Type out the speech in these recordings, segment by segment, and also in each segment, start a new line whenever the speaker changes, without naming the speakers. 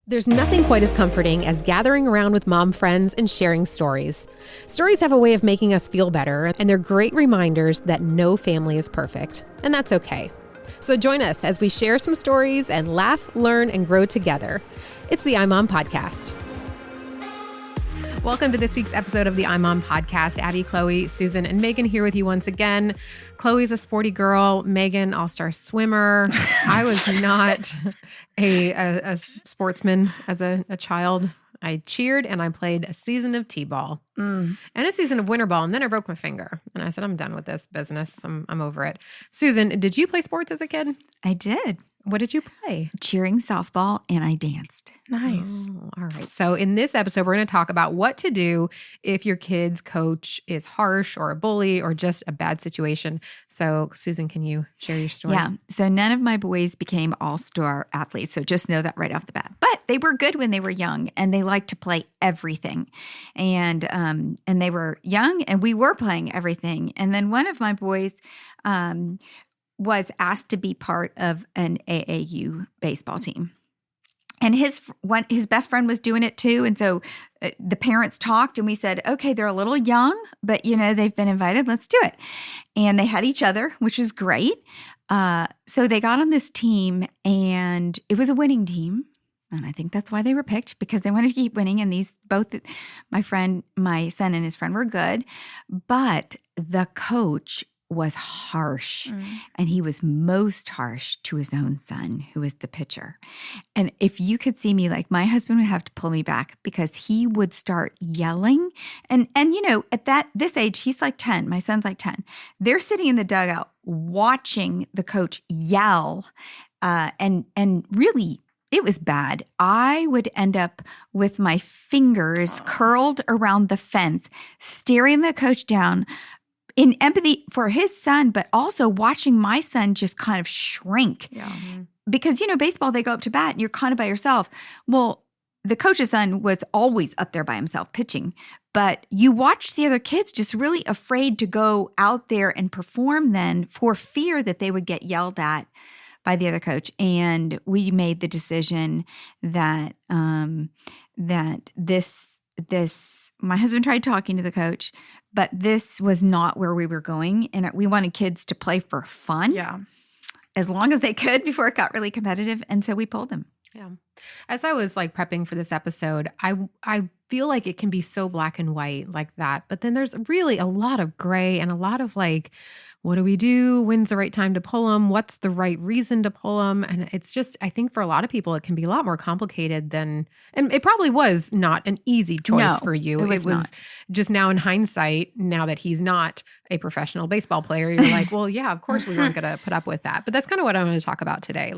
There's nothing quite as comforting as gathering around with mom friends and sharing stories. Stories have a way of making us feel better, and they're great reminders that no family is perfect, and that's okay. So join us as we share some stories and laugh, learn, and grow together. It's the iMOM Podcast. Welcome to this week's episode of the iMOM Podcast. Abby, Chloe, Susan, and Megan here with you once again. Chloe's a sporty girl. Megan, all-star swimmer. I was not a sportsman as a child. I cheered and I played a season of t-ball and a season of winter ball, and then I broke my finger. And I said, I'm done with this business. I'm over it. Susan, did you play sports as a kid?
I did.
What did you play?
Cheering, softball, and I danced.
Nice. Oh, all right. So in this episode, we're going to talk about what to do if your kid's coach is harsh or a bully or just a bad situation. So Susan, can you share your story?
Yeah. So none of my boys became all-star athletes. So just know that right off the bat. But they were good when they were young, and they liked to play everything. And they were young, and we were playing everything. And then one of my boys was asked to be part of an AAU baseball team. And his best friend was doing it too. And so the parents talked, and we said, okay, they're a little young, but they've been invited. Let's do it. And they had each other, which was great. So they got on this team, and it was a winning team. And I think that's why they were picked, because they wanted to keep winning. And my son and his friend were good, but the coach was harsh, and he was most harsh to his own son, who was the pitcher. And if you could see me, like, my husband would have to pull me back, because he would start yelling. And at this age, he's like 10. My son's like 10. They're sitting in the dugout watching the coach yell, and really, it was bad. I would end up with my fingers curled around the fence, staring the coach down, in empathy for his son, but also watching my son just kind of shrink.
Yeah.
Because, baseball, they go up to bat and you're kind of by yourself. Well, the coach's son was always up there by himself pitching, but you watch the other kids just really afraid to go out there and perform then, for fear that they would get yelled at by the other coach. And we made the decision that my husband tried talking to the coach, but this was not where we were going. And we wanted kids to play for fun.
Yeah.
As long as they could before it got really competitive. And so we pulled them.
Yeah. As I was prepping for this episode, I feel like it can be so black and white like that. But then there's really a lot of gray and a lot of what do we do? When's the right time to pull them? What's the right reason to pull them? And it's just, I think for a lot of people, it can be a lot more complicated and it probably was not an easy choice for you.
It was
just now in hindsight, now that he's not a professional baseball player, you're like, well, yeah, of course we weren't going to put up with that. But that's kind of what I'm going to talk about today.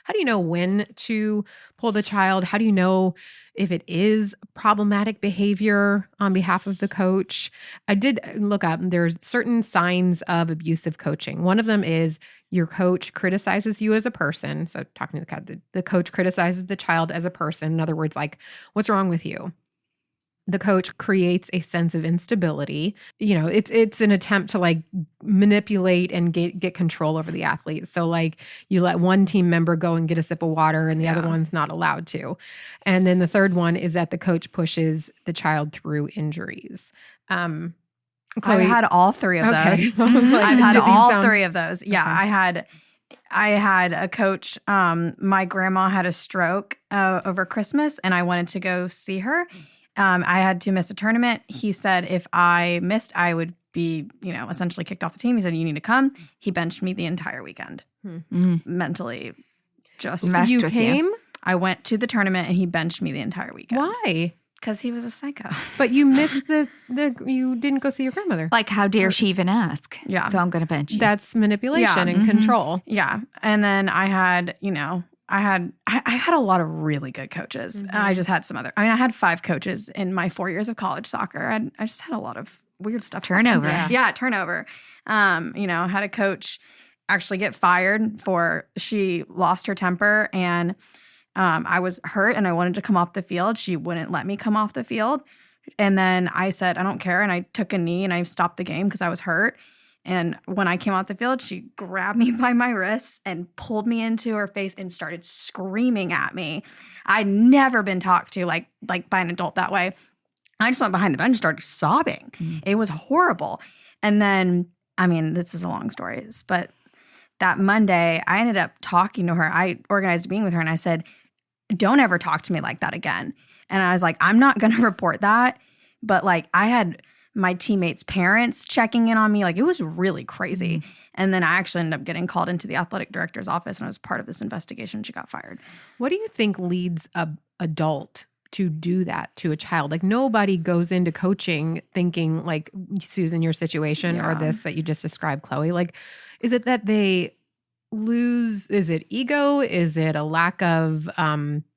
How do you know when to pull the child? How do you know if it is problematic behavior on behalf of the coach? I did look up, there's certain signs of abusive coaching. One of them is your coach criticizes you as a person. So talking to the coach criticizes the child as a person. In other words, what's wrong with you? The coach creates a sense of instability. It's an attempt to manipulate and get control over the athlete. So you let one team member go and get a sip of water and the other one's not allowed to. And then the third one is that the coach pushes the child through injuries. Chloe,
I had all three of those. I've had all three of those. Yeah, okay. I had a coach. My grandma had a stroke over Christmas, and I wanted to go see her. I had to miss a tournament. He said if I missed, I would be, essentially kicked off the team. He said, you need to come. He benched me the entire weekend. Mentally just
messed
you
with
came?
you.
I went to the tournament, and he benched me the entire weekend.
Why?
Because he was a psycho.
But you missed you didn't go see your grandmother.
How dare she even ask?
Yeah.
So I'm going to bench you.
That's manipulation and control.
Yeah. And then I had, I had a lot of really good coaches. I just had some I had 5 coaches in my 4 years of college soccer. I just had a lot of weird stuff.
Turnover.
Yeah, turnover. I had a coach actually get fired she lost her temper, and I was hurt and I wanted to come off the field. She wouldn't let me come off the field. And then I said, I don't care. And I took a knee and I stopped the game because I was hurt. And when I came out the field, she grabbed me by my wrists and pulled me into her face and started screaming at me. I'd never been talked to like by an adult that way. I just went behind the bench and started sobbing. It was horrible. And then, I mean, this is a long story, but that Monday, I ended up talking to her. I organized a meeting with her and I said, don't ever talk to me like that again. And I was like, I'm not going to report that. But like, I had my teammates' parents checking in on me. Like, it was really crazy. And then I actually ended up getting called into the athletic director's office, and I was part of this investigation. She got fired.
What do you think leads an adult to do that to a child? Like, nobody goes into coaching thinking like Susan, your situation, or this that you just described, Chloe. Like, is it that they lose? Is it ego? Is it a lack of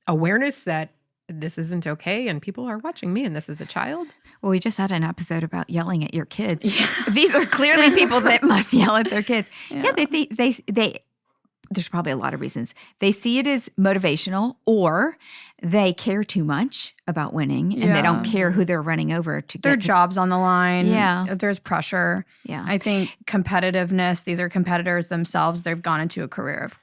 awareness that this isn't okay and people are watching me and this is a child?
Well, we just had an episode about yelling at your kids. Yeah. These are clearly people that must yell at their kids. Yeah, they there's probably a lot of reasons. They see it as motivational, or they care too much about winning and they don't care who they're running over to
their
get
jobs on the line.
Yeah.
If there's pressure.
Yeah.
I think competitiveness, these are competitors themselves. They've gone into a career of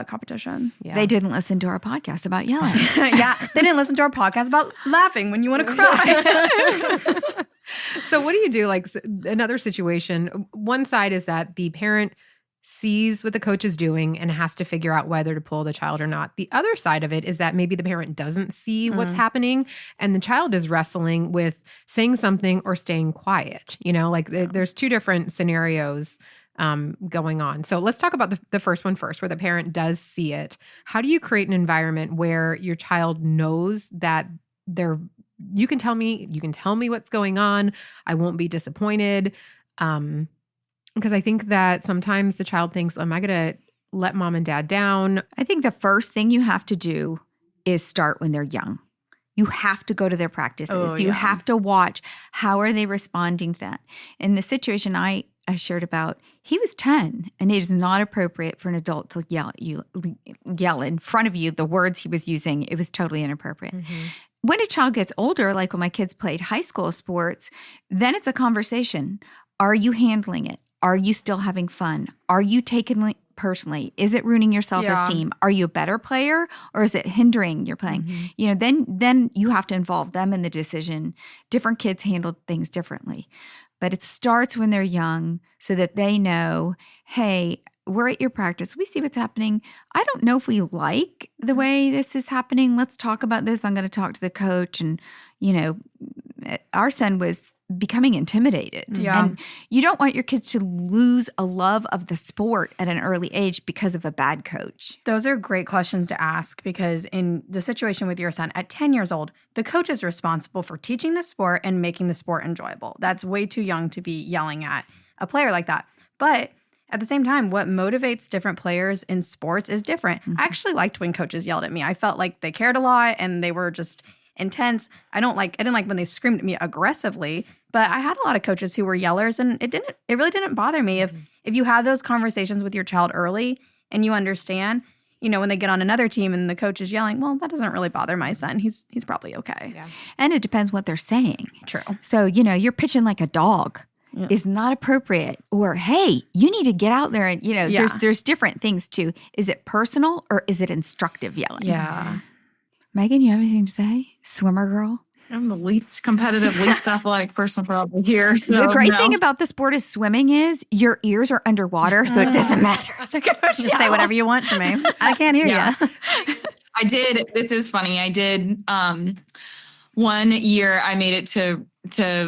competition.
Yeah. They didn't listen to our podcast about yelling.
They didn't listen to our podcast about laughing when you want to cry.
So what do you do? Like, another situation, one side is that the parent sees what the coach is doing and has to figure out whether to pull the child or not. The other side of it is that maybe the parent doesn't see what's happening and the child is wrestling with saying something or staying quiet. You know, like there's two different scenarios going on. So let's talk about the first one first, where the parent does see it. How do you create an environment where your child knows that you can tell me what's going on. I won't be disappointed. Because I think that sometimes the child thinks, am I going to let mom and dad down?
I think the first thing you have to do is start when they're young. You have to go to their practices. You have to watch, how are they responding to that? In the situation I shared about, he was 10, and it is not appropriate for an adult to yell in front of you the words he was using. It was totally inappropriate. When a child gets older, like when my kids played high school sports, then it's a conversation. Are you handling it? Are you still having fun? Are you taking it personally? Is it ruining your self-esteem? Are you a better player, or is it hindering your playing? You know, then you have to involve them in the decision. Different kids handle things differently. But it starts when they're young so that they know, hey, we're at your practice. We see what's happening. I don't know if we like the way this is happening. Let's talk about this. I'm going to talk to the coach. And, you know, our son was becoming intimidated. And you don't want your kids to lose a love of the sport at an early age because of a bad coach.
Those are great questions to ask, because in the situation with your son at 10 years old, the coach is responsible for teaching the sport and making the sport enjoyable. That's way too young to be yelling at a player like that. But at the same time, what motivates different players in sports is different. I actually liked when coaches yelled at me. I felt like they cared a lot and they were just intense. I didn't like when they screamed at me aggressively, but I had a lot of coaches who were yellers, and it really didn't bother me. If you have those conversations with your child early and you understand, you know, when they get on another team and the coach is yelling, well, that doesn't really bother my son. He's probably okay.
Yeah. And it depends what they're saying.
True.
So, you know, you're pitching like a dog. Is not appropriate. Or, hey, you need to get out there and, you know, there's different things too. Is it personal or is it instructive yelling?
Yeah.
Megan, you have anything to say? Swimmer girl?
I'm the least competitive, least athletic person probably here. So
the great thing about the sport of swimming is your ears are underwater, so it doesn't matter.
Just say whatever you want to me. I can't hear you.
I did. This is funny. I did 1 year. I made it to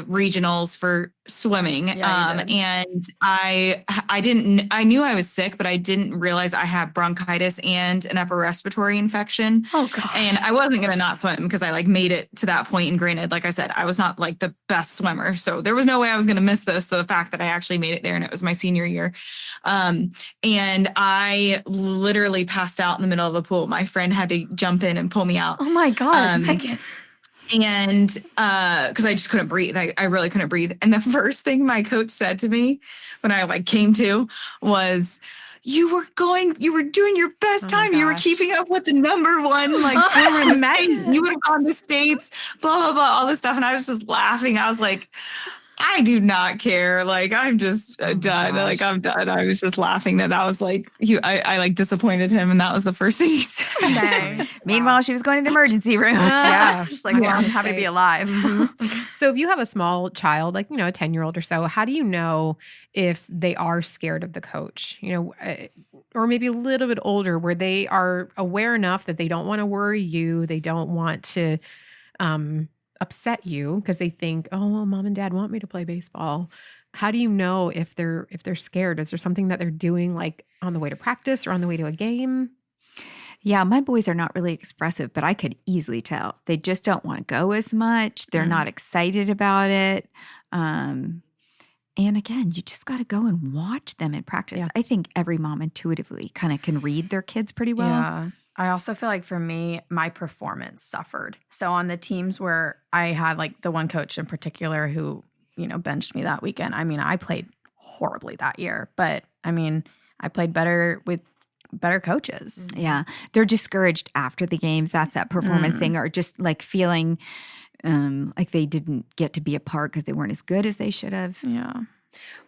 regionals for swimming. And I knew I was sick, but I didn't realize I had bronchitis and an upper respiratory infection.
Oh gosh.
And I wasn't going to not swim because I like made it to that point. And granted, like I said, I was not like the best swimmer. So there was no way I was going to miss this. The fact that I actually made it there, and it was my senior year. And I literally passed out in the middle of a pool. My friend had to jump in and pull me out.
Oh my gosh, Megan.
And because I just couldn't breathe. I really couldn't breathe. And the first thing my coach said to me when I like came to was, you were doing your best time. You were keeping up with the number one like swimmer in the state. You would have gone to states, blah, blah, blah, all this stuff. And I was just laughing. I was like, I do not care. Like, I'm just done. Like, I'm done. I was just laughing that was like, I like disappointed him. And that was the first thing he said.
Meanwhile, she was going to the emergency room.
Just like, well, I'm happy to be alive.
So if you have a small child, like, a 10-year-old or so, how do you know if they are scared of the coach, or maybe a little bit older where they are aware enough that they don't want to worry you. They don't want to, upset you because they think, oh, well, mom and dad want me to play baseball. How do you know if they're scared? Is there something that they're doing like on the way to practice or on the way to a game?
Yeah, my boys are not really expressive, but I could easily tell. They just don't want to go as much. They're not excited about it. And again, you just got to go and watch them in practice. Yeah. I think every mom intuitively kind of can read their kids pretty well.
Yeah. I also feel like for me, my performance suffered. So on the teams where I had like the one coach in particular who, benched me that weekend. I mean, I played horribly that year, but I mean, I played better with better coaches.
Yeah. They're discouraged after the games. That's that performance thing, or just like feeling like they didn't get to be a part because they weren't as good as they should have.
Yeah.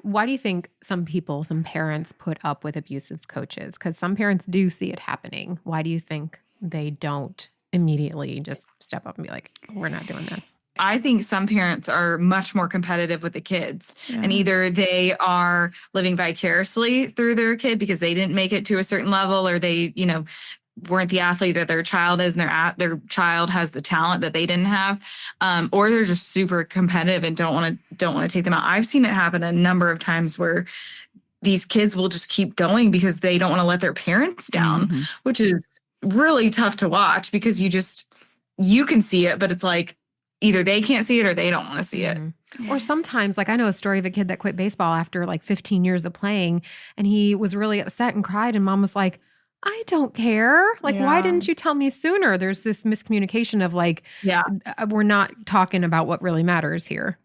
Why do you think some parents put up with abusive coaches? Because some parents do see it happening. Why do you think they don't immediately just step up and be like, we're not doing this?
I think some parents are much more competitive with the kids, and either they are living vicariously through their kid because they didn't make it to a certain level, or they, weren't the athlete that their child is, and their child has the talent that they didn't have, or they're just super competitive and don't want to take them out. I've seen it happen a number of times where these kids will just keep going because they don't want to let their parents down, which is really tough to watch because you can see it, but it's like either they can't see it or they don't want to see it.
Or sometimes, like I know a story of a kid that quit baseball after like 15 years of playing, and he was really upset and cried, and mom was like, I don't care. Like, why didn't you tell me sooner? There's this miscommunication of like, we're not talking about what really matters here.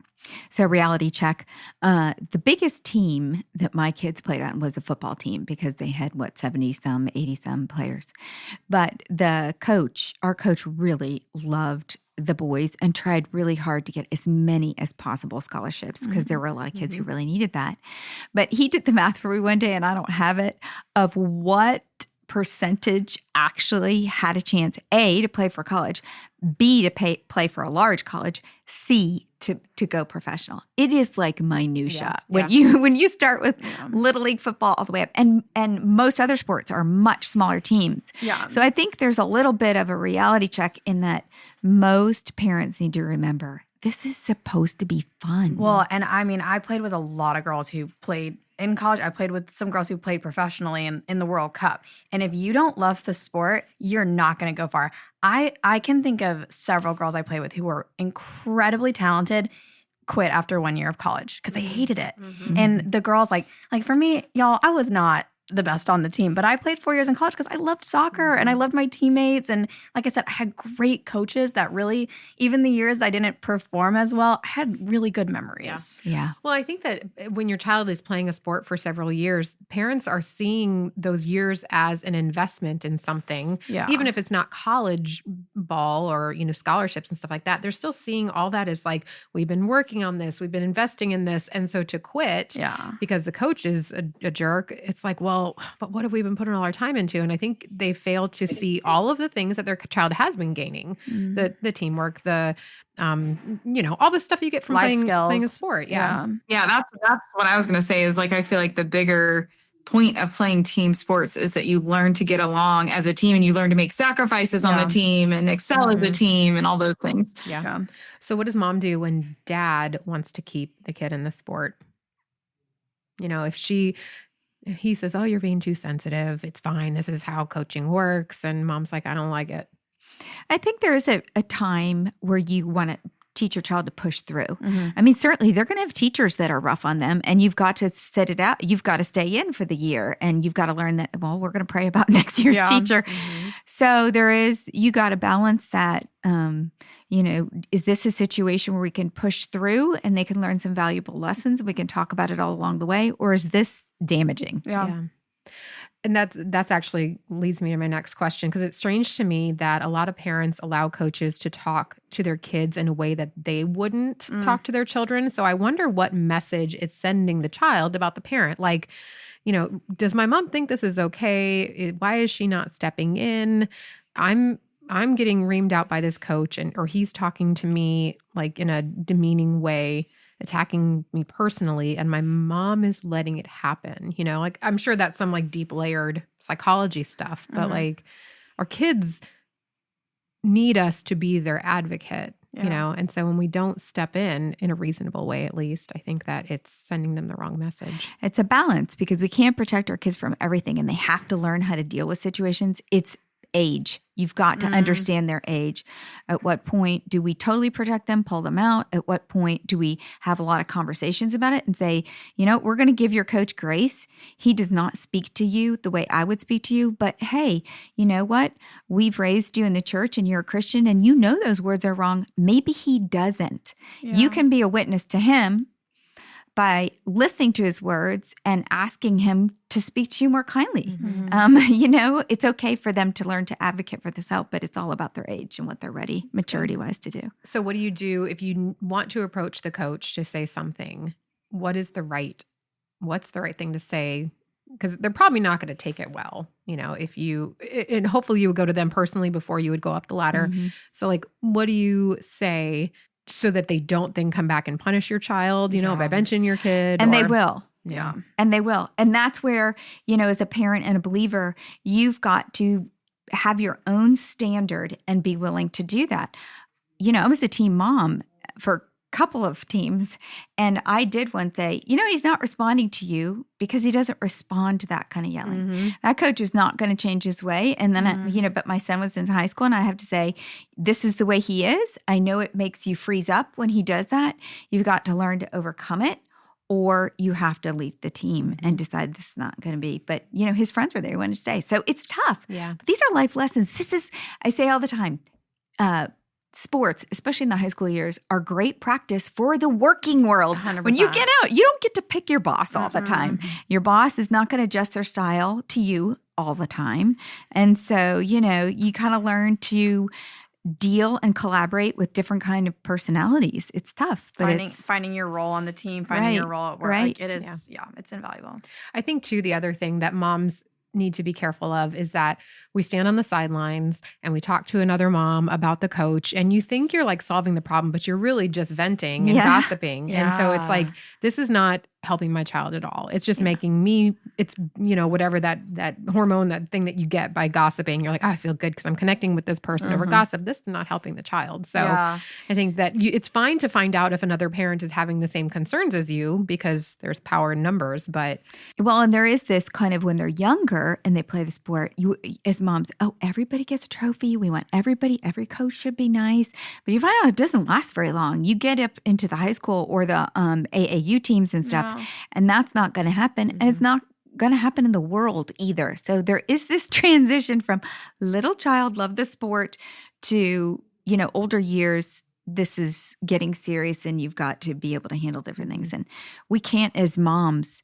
So reality check. The biggest team that my kids played on was a football team because they had 70-some, 80-some players. But our coach really loved the boys and tried really hard to get as many as possible scholarships because there were a lot of kids who really needed that. But he did the math for me one day, and I don't have it, of what percentage actually had a chance, A, to play for college, B, to play for a large college, C, to go professional. It is like minutia. When you start with Little League football all the way up, and most other sports are much smaller teams. Yeah. So I think there's a little bit of a reality check in that most parents need to remember this is supposed to be fun.
Well, and I mean, I played with a lot of girls who played in college. I played with some girls who played professionally in the World Cup. And if you don't love the sport, you're not going to go far. I can think of several girls I played with who were incredibly talented, quit after 1 year of college because they hated it. And the girls, like for me, y'all, I was not the best on the team, but I played 4 years in college because I loved soccer and I loved my teammates. And like I said, I had great coaches that really, even the years I didn't perform as well, I had really good memories.
Yeah.
Well, I think that when your child is playing a sport for several years, parents are seeing those years as an investment in something. Yeah. Even if it's not college ball or, scholarships and stuff like that, they're still seeing all that as like, we've been working on this, we've been investing in this. And so to quit because the coach is a jerk, it's like, well, but what have we been putting all our time into? And I think they fail to see all of the things that their child has been gaining, the teamwork, the, all the stuff you get from playing a sport. Yeah.
Yeah. That's what I was going to say is like, I feel like the bigger point of playing team sports is that you learn to get along as a team and you learn to make sacrifices on the team and excel as a team and all those things.
Yeah. So what does mom do when dad wants to keep the kid in the sport? If he says, oh, you're being too sensitive, it's fine, this is how coaching works. And mom's like, I don't like it.
I think there is a time where you want to teach your child to push through. I mean, certainly they're going to have teachers that are rough on them and you've got to sit it out. You've got to stay in for the year and you've got to learn that, well, we're going to pray about next year's teacher. So you got to balance that. Is this a situation where we can push through and they can learn some valuable lessons? We can talk about it all along the way, or is this damaging?
Yeah. And that's actually leads me to my next question, because it's strange to me that a lot of parents allow coaches to talk to their kids in a way that they wouldn't talk to their children. So I wonder what message it's sending the child about the parent. Like, does my mom think this is okay? Why is she not stepping in? I'm getting reamed out by this coach, or he's talking to me like in a demeaning way, attacking me personally, and my mom is letting it happen. Like, I'm sure that's some like deep layered psychology stuff, but like our kids need us to be their advocate, and so when we don't step in a reasonable way, at least, I think that it's sending them the wrong message.
It's a balance, because we can't protect our kids from everything, and they have to learn how to deal with situations. It's age. You've got to understand their age. At what point do we totally protect them, pull them out? At what point do we have a lot of conversations about it and say, we're going to give your coach grace. He does not speak to you the way I would speak to you, but hey, you know what? We've raised you in the church and you're a Christian and those words are wrong. Maybe he doesn't. Yeah. You can be a witness to him by listening to his words and asking him to speak to you more kindly. It's okay for them to learn to advocate for themselves, but it's all about their age and what they're ready, maturity-wise, to do.
So what do you do if you want to approach the coach to say something? What's the right thing to say? Because they're probably not going to take it well, and hopefully you would go to them personally before you would go up the ladder. So like, what do you say so that they don't then come back and punish your child, by benching your kid?
And they will.
Yeah.
And they will. And that's where, as a parent and a believer, you've got to have your own standard and be willing to do that. I was a team mom for a couple of teams, and I did once say, he's not responding to you because he doesn't respond to that kind of yelling. That coach is not going to change his way. And then, but my son was in high school, and I have to say, this is the way he is. I know it makes you freeze up when he does that. You've got to learn to overcome it, or you have to leave the team and decide this is not going to be. But, his friends were there. He wanted to stay. So it's tough.
Yeah.
But these are life lessons. I say all the time, sports, especially in the high school years, are great practice for the working world.
100%.
When you get out, you don't get to pick your boss all the time. Your boss is not going to adjust their style to you all the time. And so, you kind of learn to deal and collaborate with different kind of personalities. It's tough, but
finding your role on the team, finding your role at work.
Right.
It is, it's invaluable.
I think too, the other thing that moms need to be careful of is that we stand on the sidelines and we talk to another mom about the coach, and you think you're like solving the problem, but you're really just venting and gossiping. And so it's like, this is not helping my child at all. It's just making me, it's, whatever that hormone, that thing that you get by gossiping, you're like, I feel good because I'm connecting with this person over gossip. This is not helping the child. So I think that it's fine to find out if another parent is having the same concerns as you, because there's power in numbers. But
and there is this kind of, when they're younger and they play the sport, you as moms, everybody gets a trophy. We want every coach should be nice. But you find out it doesn't last very long. You get up into the high school or the AAU teams and stuff, and that's not going to happen. And it's not going to happen in the world either. So there is this transition from little child, love the sport, to, older years, this is getting serious and you've got to be able to handle different things. And we can't, as moms,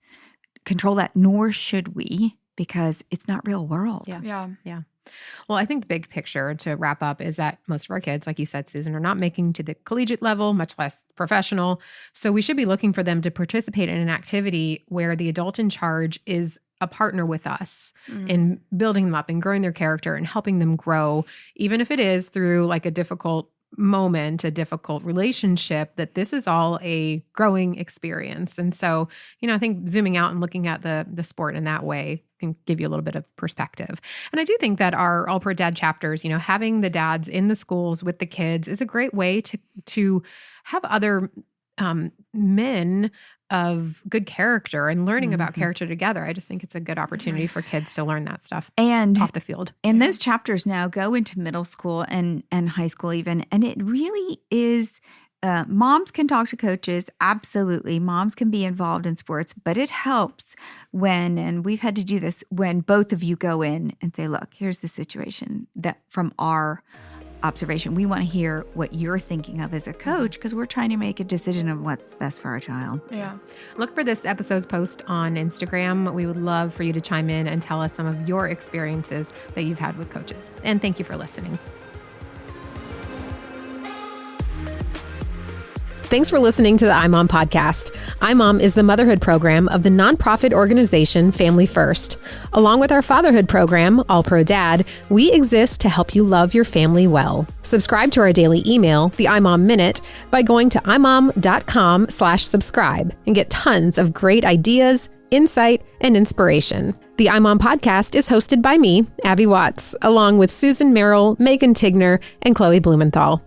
control that, nor should we, because it's not real world.
Yeah. Well, I think the big picture, to wrap up, is that most of our kids, like you said, Susan, are not making to the collegiate level, much less professional. So we should be looking for them to participate in an activity where the adult in charge is a partner with us in building them up and growing their character and helping them grow, even if it is through like a difficult moment, a difficult relationship, that this is all a growing experience. And so, I think zooming out and looking at the sport in that way can give you a little bit of perspective. And I do think that our All Pro Dad chapters, having the dads in the schools with the kids is a great way to have other men of good character and learning about character together. I just think it's a good opportunity for kids to learn that stuff
and
off the field.
And those chapters now go into middle school and high school even. And it really is, moms can talk to coaches. Absolutely. Moms can be involved in sports, but it helps when, and we've had to do this, when both of you go in and say, look, here's the situation that from our observation. We want to hear what you're thinking of as a coach because we're trying to make a decision of what's best for our child.
Yeah.
Look for this episode's post on Instagram. We would love for you to chime in and tell us some of your experiences that you've had with coaches. And thank you for listening. Thanks for listening to the iMOM podcast. iMOM is the motherhood program of the nonprofit organization Family First. Along with our fatherhood program, All Pro Dad, we exist to help you love your family well. Subscribe to our daily email, the iMOM Minute, by going to imom.com/subscribe and get tons of great ideas, insight, and inspiration. The iMOM podcast is hosted by me, Abby Watts, along with Susan Merrill, Megan Tigner, and Chloe Blumenthal.